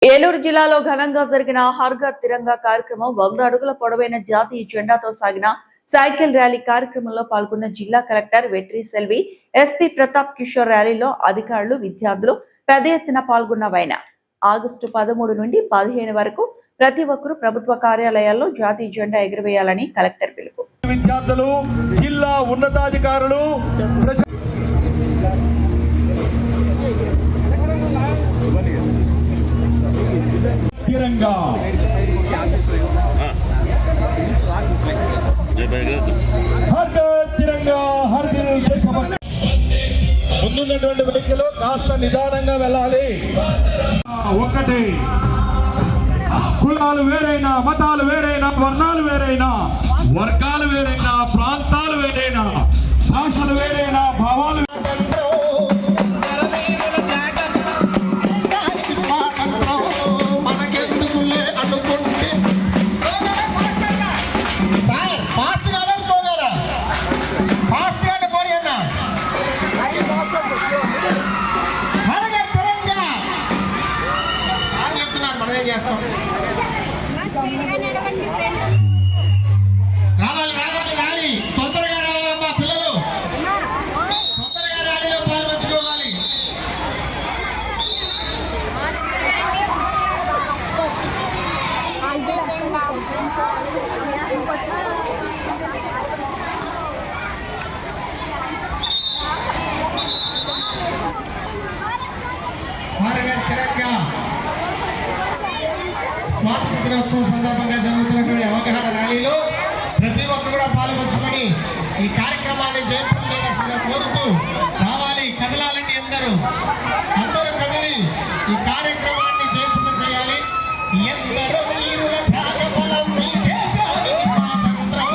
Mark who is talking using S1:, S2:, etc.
S1: ఏలూరు జిల్లాలో ఘనంగా జరిగిన హర్ ఘర్ తిరంగా కార్యక్రమం 100 అడుగుల పొడవైన జాతీయ జెండాతో సాగిన సైకిల్ ర్యాలీ కార్యక్రమంలో పాల్గొన్న జిల్లా కలెక్టర్ వెట్రి సెల్వి, ఎస్పీ ప్రతాప్ కిషోర్ ర్యాలీలో అధికారులు, విద్యార్థులు పెద్ద ఎత్తున పాల్గొన్నవైన ఆగస్టు 13 నుండి 15 వరకు ప్రతి ఒక్కరూ ప్రభుత్వ కార్యాలయాల్లో జాతీయ జెండా ఎగురవేయాలని కలెక్టర్ పిలుపు.
S2: విద్యార్థులు, జిల్లా ఉన్నతాధికారులు తిరంగా హర్ ఘర్ తిరంగా హర్ దిల్ దేశభక్తి. ముందున్నటువంటి వెహికల్ కాస్త నిదానంగా వెళ్ళాలి. ఒక్కటే, కులాలు వేరైనా, మతాలు వేరైనా, వర్ణాలు వేరైనా, వర్గాలు వేరైనా, ప్రాంతాలు వేరైనా, భాషలు వేరైనా, భావాలు రావాలి రావాలి రాలి తొందరగా రావాలమ్మా పిల్లలు, తొందరగా ర్యాలీలో పాల్పంచుకోవాలి. స్వాతంత్ర దినోత్సవం సందర్భంగా జరుగుతున్నటువంటి అవగాహన ర్యాలీలో ప్రతి ఒక్కరు కూడా పాల్గొంచుకొని ఈ కార్యక్రమాన్ని జయప్రదంగా కోరుతూ రావాలి, కదలాలండి. అందరూ కదిలి ఈ కార్యక్రమాన్ని జయప్రదం చేయాలి. ఎందరో వీరుల త్యాగఫలం ఈ దేశానికి స్వాతంత్రం.